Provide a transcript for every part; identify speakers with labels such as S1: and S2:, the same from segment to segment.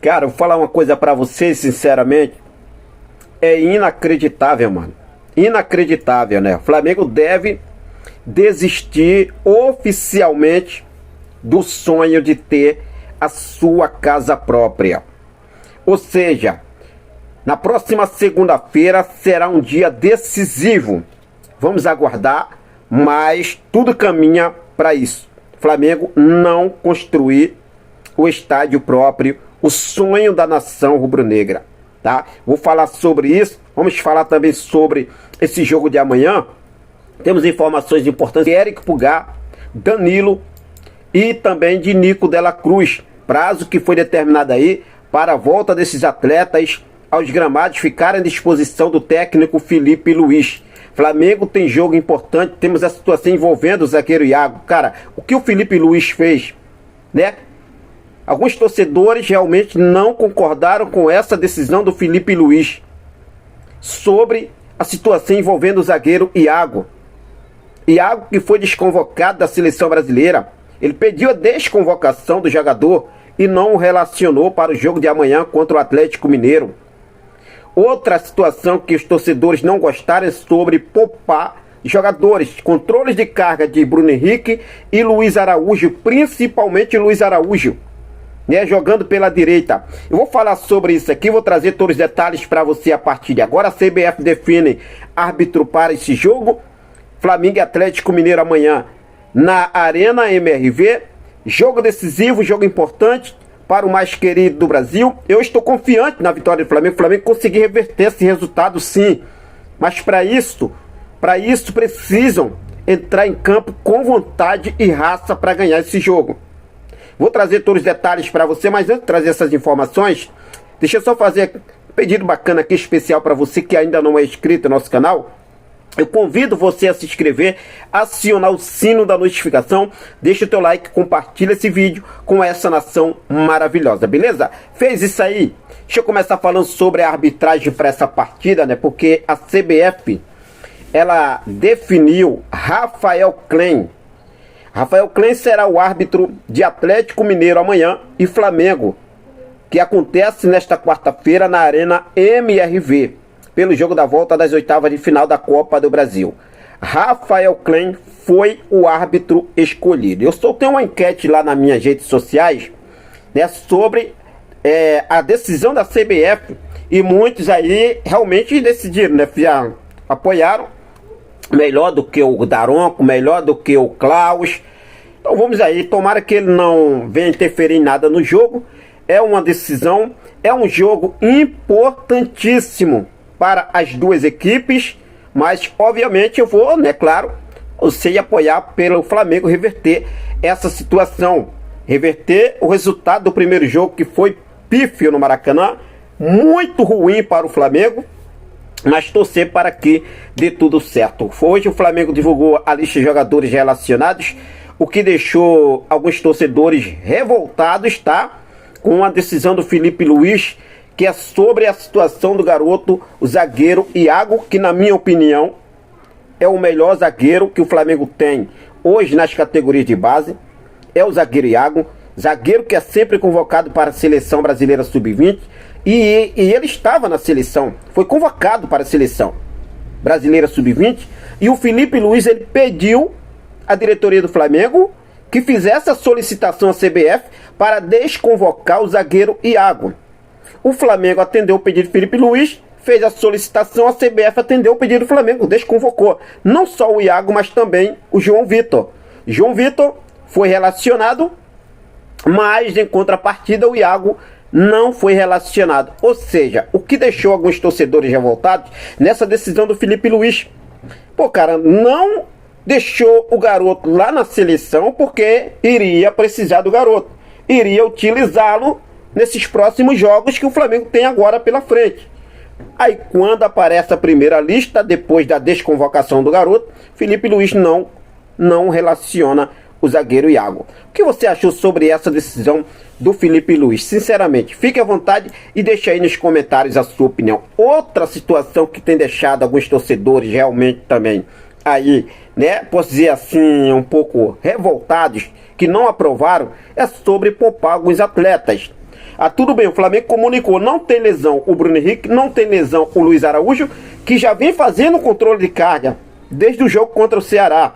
S1: Cara, vou falar uma coisa pra vocês, sinceramente. É inacreditável, mano. Inacreditável, né? O Flamengo deve desistir oficialmente do sonho de ter a sua casa própria. Ou seja, na próxima segunda-feira será um dia decisivo. Vamos aguardar, mas tudo caminha para isso. Flamengo não construir o estádio próprio, o sonho da nação rubro-negra, tá? Vou falar sobre isso. Vamos falar também sobre esse jogo de amanhã. Temos informações importantes de Eric Pulgar, Danilo e também de Nico Dela Cruz. Prazo que foi determinado aí para a volta desses atletas aos gramados ficarem à disposição do técnico Felipe Luiz. Flamengo tem jogo importante, temos a situação envolvendo o zagueiro Iago. Cara, o que o Felipe Luiz fez, né? Alguns torcedores realmente não concordaram com essa decisão do Felipe Luiz sobre a situação envolvendo o zagueiro Iago. Iago, que foi desconvocado da seleção brasileira, ele pediu a desconvocação do jogador e não o relacionou para o jogo de amanhã contra o Atlético Mineiro. Outra situação que os torcedores não gostaram é sobre poupar jogadores, controles de carga de Bruno Henrique e Luiz Araújo, principalmente Luiz Araújo, né, jogando pela direita. Eu vou falar sobre isso aqui, vou trazer todos os detalhes para você a partir de agora. A CBF define árbitro para esse jogo. Flamengo e Atlético Mineiro amanhã na Arena MRV. Jogo decisivo, jogo importante para o mais querido do Brasil. Eu estou confiante na vitória do Flamengo. O Flamengo conseguir reverter esse resultado, sim. Mas para isso precisam entrar em campo com vontade e raça para ganhar esse jogo. Vou trazer todos os detalhes para você, mas antes de trazer essas informações, deixa eu só fazer um pedido bacana aqui, especial para você que ainda não é inscrito no nosso canal. Eu convido você a se inscrever, acionar o sino da notificação, deixa o teu like, compartilha esse vídeo com essa nação maravilhosa, beleza? Fez isso aí? Deixa eu começar falando sobre a arbitragem para essa partida, né? Porque a CBF, ela definiu Rafael Klein. Rafael Klein será o árbitro de Atlético Mineiro amanhã e Flamengo, que acontece nesta quarta-feira na Arena MRV, pelo jogo da volta das oitavas de final da Copa do Brasil. Rafael Klein foi o árbitro escolhido. Eu soltei uma enquete lá nas minhas redes sociais, né, sobre a decisão da CBF, e muitos aí realmente decidiram, né, apoiaram, melhor do que o Daronco, melhor do que o Klaus. Então vamos aí, tomara que ele não venha interferir em nada no jogo. É uma decisão, é um jogo importantíssimo para as duas equipes, mas obviamente eu vou, né, claro, eu sei apoiar pelo Flamengo reverter essa situação, reverter o resultado do primeiro jogo, que foi pífio no Maracanã, muito ruim para o Flamengo, mas torcer para que dê tudo certo. Hoje o Flamengo divulgou a lista de jogadores relacionados, o que deixou alguns torcedores revoltados, tá? Com a decisão do Felipe Luiz, que é sobre a situação do garoto, o zagueiro Iago, que na minha opinião é o melhor zagueiro que o Flamengo tem hoje nas categorias de base. É o zagueiro Iago, zagueiro que é sempre convocado para a seleção brasileira sub-20, e ele estava na seleção, foi convocado para a seleção brasileira sub-20, e o Felipe Luiz, ele pediu à diretoria do Flamengo que fizesse a solicitação à CBF para desconvocar o zagueiro Iago. O Flamengo atendeu o pedido de Felipe Luiz, fez a solicitação, a CBF atendeu o pedido do Flamengo, desconvocou não só o Iago, mas também o João Vitor. João Vitor foi relacionado, mas em contrapartida o Iago não foi relacionado. Ou seja, o que deixou alguns torcedores revoltados nessa decisão do Felipe Luiz. Pô, cara, não deixou o garoto lá na seleção porque iria precisar do garoto, iria utilizá-lo nesses próximos jogos que o Flamengo tem agora pela frente. Aí quando aparece a primeira lista, depois da desconvocação do garoto, Felipe Luiz não relaciona o zagueiro Iago. O que você achou sobre essa decisão do Felipe Luiz? Sinceramente, fique à vontade e deixe aí nos comentários a sua opinião. Outra situação que tem deixado alguns torcedores realmente também aí, né, posso dizer assim, um pouco revoltados, que não aprovaram, é sobre poupar alguns atletas. tudo bem, o Flamengo comunicou, não tem lesão o Bruno Henrique, não tem lesão o Luiz Araújo, que já vem fazendo controle de carga desde o jogo contra o Ceará.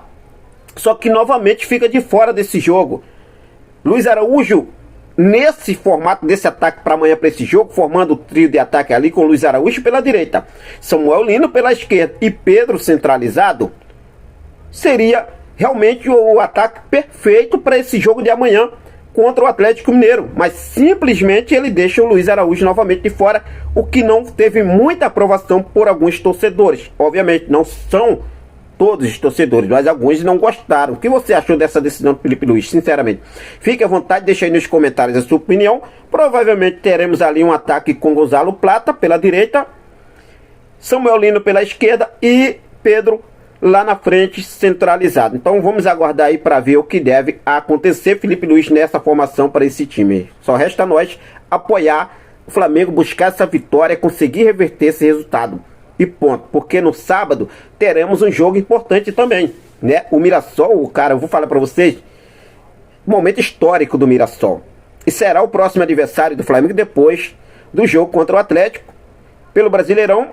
S1: Só que novamente fica de fora desse jogo. Luiz Araújo, nesse formato desse ataque para amanhã, para esse jogo, formando o trio de ataque ali com Luiz Araújo pela direita, Samuel Lino pela esquerda e Pedro centralizado, seria realmente o ataque perfeito para esse jogo de amanhã contra o Atlético Mineiro. Mas simplesmente ele deixa o Luiz Araújo novamente de fora, o que não teve muita aprovação por alguns torcedores. Obviamente não são todos os torcedores, mas alguns não gostaram. O que você achou dessa decisão do Felipe Luiz? Sinceramente, fique à vontade, deixa aí nos comentários a sua opinião. Provavelmente teremos ali um ataque com Gonzalo Plata pela direita, Samuel Lino pela esquerda e Pedro lá na frente centralizado. Então vamos aguardar aí para ver o que deve acontecer. Felipe Luiz nessa formação para esse time. Só resta a nós apoiar o Flamengo, buscar essa vitória, conseguir reverter esse resultado. E ponto, porque no sábado teremos um jogo importante também, né? O Mirassol, cara, eu vou falar para vocês, momento histórico do Mirassol. E será o próximo adversário do Flamengo depois do jogo contra o Atlético. Pelo Brasileirão,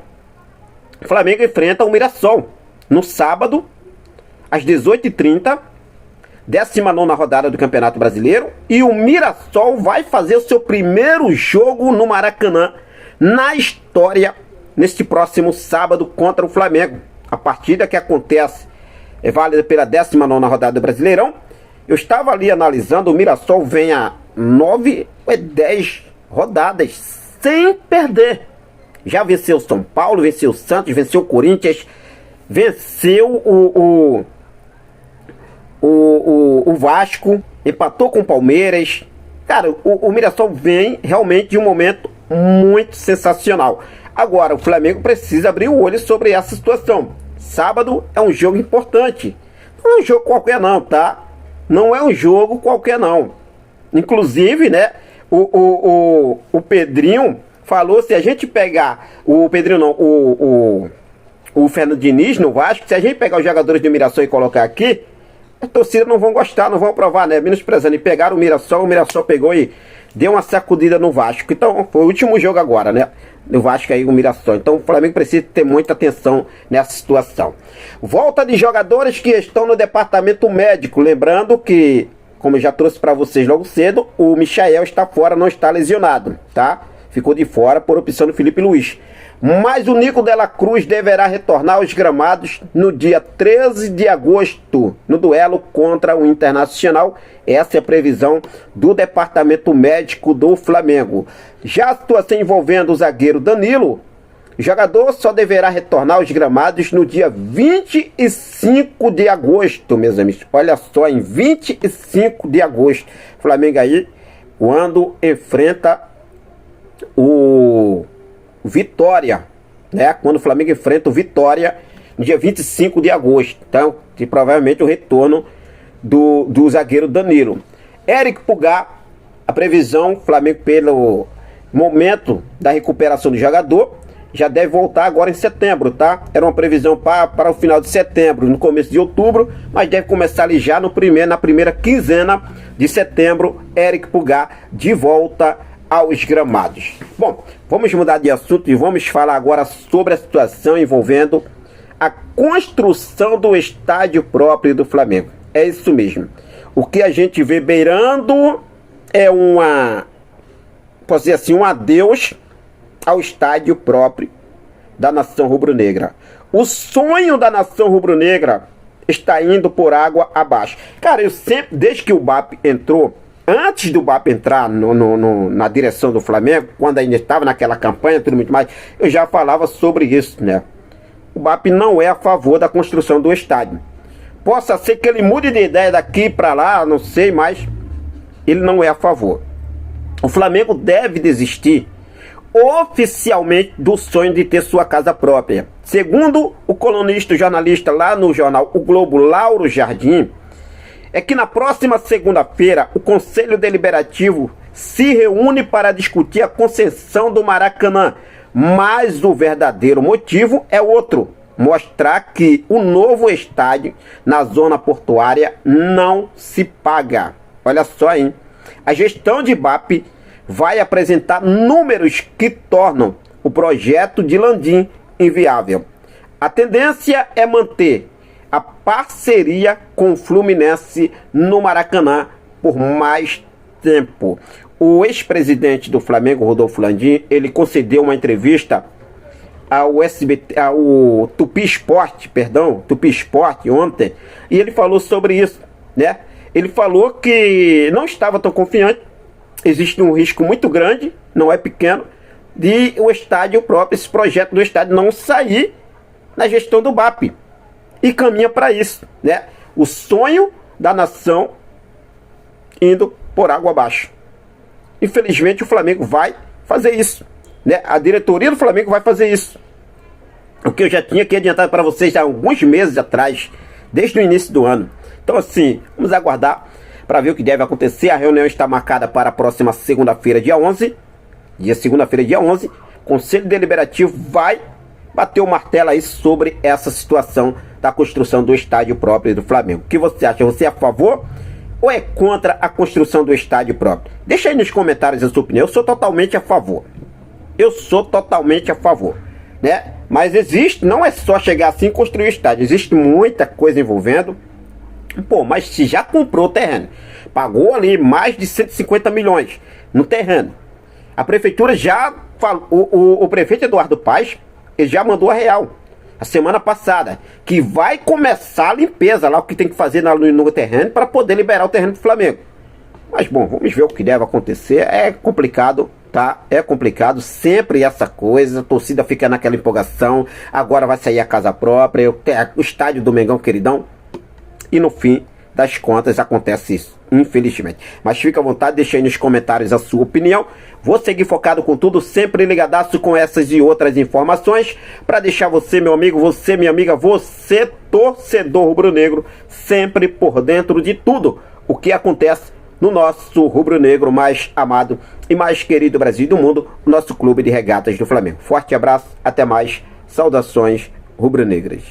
S1: o Flamengo enfrenta o Mirassol no sábado, às 18h30, 19ª rodada do Campeonato Brasileiro. E o Mirassol vai fazer o seu primeiro jogo no Maracanã na história neste próximo sábado contra o Flamengo. A partida que acontece é válida pela 19ª rodada do Brasileirão. Eu estava ali analisando, o Mirassol vem a 9 ou 10 rodadas sem perder. Já venceu o São Paulo, venceu o Santos, venceu o Corinthians, venceu o Vasco, empatou com o Palmeiras. Cara, o Mirassol vem realmente de um momento muito sensacional. Agora, o Flamengo precisa abrir o olho sobre essa situação. Sábado é um jogo importante. Não é um jogo qualquer não, tá? Não é um jogo qualquer não. Inclusive, né, o Pedrinho falou, se a gente pegar... O Pedrinho não, o Fernando Diniz no Vasco, se a gente pegar os jogadores do Mirassol e colocar aqui, a torcida não vão gostar, não vão aprovar, né? Menosprezando. E pegaram o Mirassol pegou e deu uma sacudida no Vasco. Então, foi o último jogo agora, né? Do Vasco aí, o Mirassol. Então, o Flamengo precisa ter muita atenção nessa situação. Volta de jogadores que estão no departamento médico. Lembrando que, como eu já trouxe para vocês logo cedo, o Michael está fora, não está lesionado, tá? Ficou de fora por opção do Felipe Luiz. Mas o Nico Dela Cruz deverá retornar aos gramados no dia 13 de agosto, no duelo contra o Internacional. Essa é a previsão do departamento médico do Flamengo. Já a situação envolvendo o zagueiro Danilo, o jogador só deverá retornar aos gramados no dia 25 de agosto, meus amigos. Olha só, em 25 de agosto. Flamengo aí, quando enfrenta o Vitória, né? Quando o Flamengo enfrenta o Vitória no dia 25 de agosto. Então, que provavelmente o retorno do zagueiro Danilo. Eric Pulgar, a previsão, Flamengo pelo momento da recuperação do jogador, já deve voltar agora em setembro, tá? Era uma previsão para o final de setembro, no começo de outubro, mas deve começar ali já na primeira quinzena de setembro, Eric Pulgar de volta aos gramados. Bom, vamos mudar de assunto e vamos falar agora sobre a situação envolvendo a construção do estádio próprio do Flamengo. É isso mesmo. O que a gente vê beirando é posso dizer assim, um adeus ao estádio próprio da nação rubro-negra. O sonho da nação rubro-negra está indo por água abaixo. Cara, eu sempre, desde que o BAP entrou, antes do BAP entrar na direção do Flamengo, quando ainda estava naquela campanha e tudo muito mais, eu já falava sobre isso, né? O BAP não é a favor da construção do estádio. Possa ser que ele mude de ideia daqui para lá, não sei, mas ele não é a favor. O Flamengo deve desistir oficialmente do sonho de ter sua casa própria. Segundo o colunista e jornalista lá no jornal O Globo, Lauro Jardim, é que na próxima segunda-feira o Conselho Deliberativo se reúne para discutir a concessão do Maracanã. Mas o verdadeiro motivo é outro: mostrar que o novo estádio na zona portuária não se paga. Olha só, hein? A gestão de BAP vai apresentar números que tornam o projeto de Landim inviável. A tendência é manter a parceria com o Fluminense no Maracanã por mais tempo. O ex-presidente do Flamengo, Rodolfo Landim, ele concedeu uma entrevista ao SBT, ao Tupi Esporte ontem, e ele falou sobre isso, né? Ele falou que não estava tão confiante, existe um risco muito grande, não é pequeno, de o estádio próprio, esse projeto do estádio não sair na gestão do BAP, e caminha para isso, né? O sonho da nação indo por água abaixo. Infelizmente o Flamengo vai fazer isso, né? A diretoria do Flamengo vai fazer isso. O que eu já tinha aqui adiantado para vocês há alguns meses atrás, desde o início do ano. Então assim, vamos aguardar para ver o que deve acontecer. A reunião está marcada para a próxima segunda-feira, dia 11. Segunda-feira, dia 11. O Conselho Deliberativo vai bater o martelo aí sobre essa situação da construção do estádio próprio do Flamengo. O que você acha? Você é a favor ou é contra a construção do estádio próprio? Deixa aí nos comentários a sua opinião. Eu sou totalmente a favor. Eu sou totalmente a favor, né? Mas existe, não é só chegar assim e construir o estádio. Existe muita coisa envolvendo. Pô, mas se já comprou o terreno, pagou ali mais de 150 milhões no terreno. A prefeitura já falou, o prefeito Eduardo Paes, ele já mandou a real a semana passada, que vai começar a limpeza lá, o que tem que fazer no terreno para poder liberar o terreno do Flamengo. Mas bom, vamos ver o que deve acontecer. É complicado, tá? É complicado, sempre essa coisa, a torcida fica naquela empolgação, agora vai sair a casa própria, o estádio do Mengão, queridão, e no fim das contas acontece isso, infelizmente. Mas fica à vontade, deixa aí nos comentários a sua opinião. Vou seguir focado com tudo, sempre ligadaço com essas e outras informações, para deixar você, meu amigo, você, minha amiga, você, torcedor rubro-negro, sempre por dentro de tudo o que acontece no nosso rubro-negro mais amado e mais querido Brasil e do mundo, o nosso clube de regatas do Flamengo. Forte abraço, até mais, saudações rubro-negras.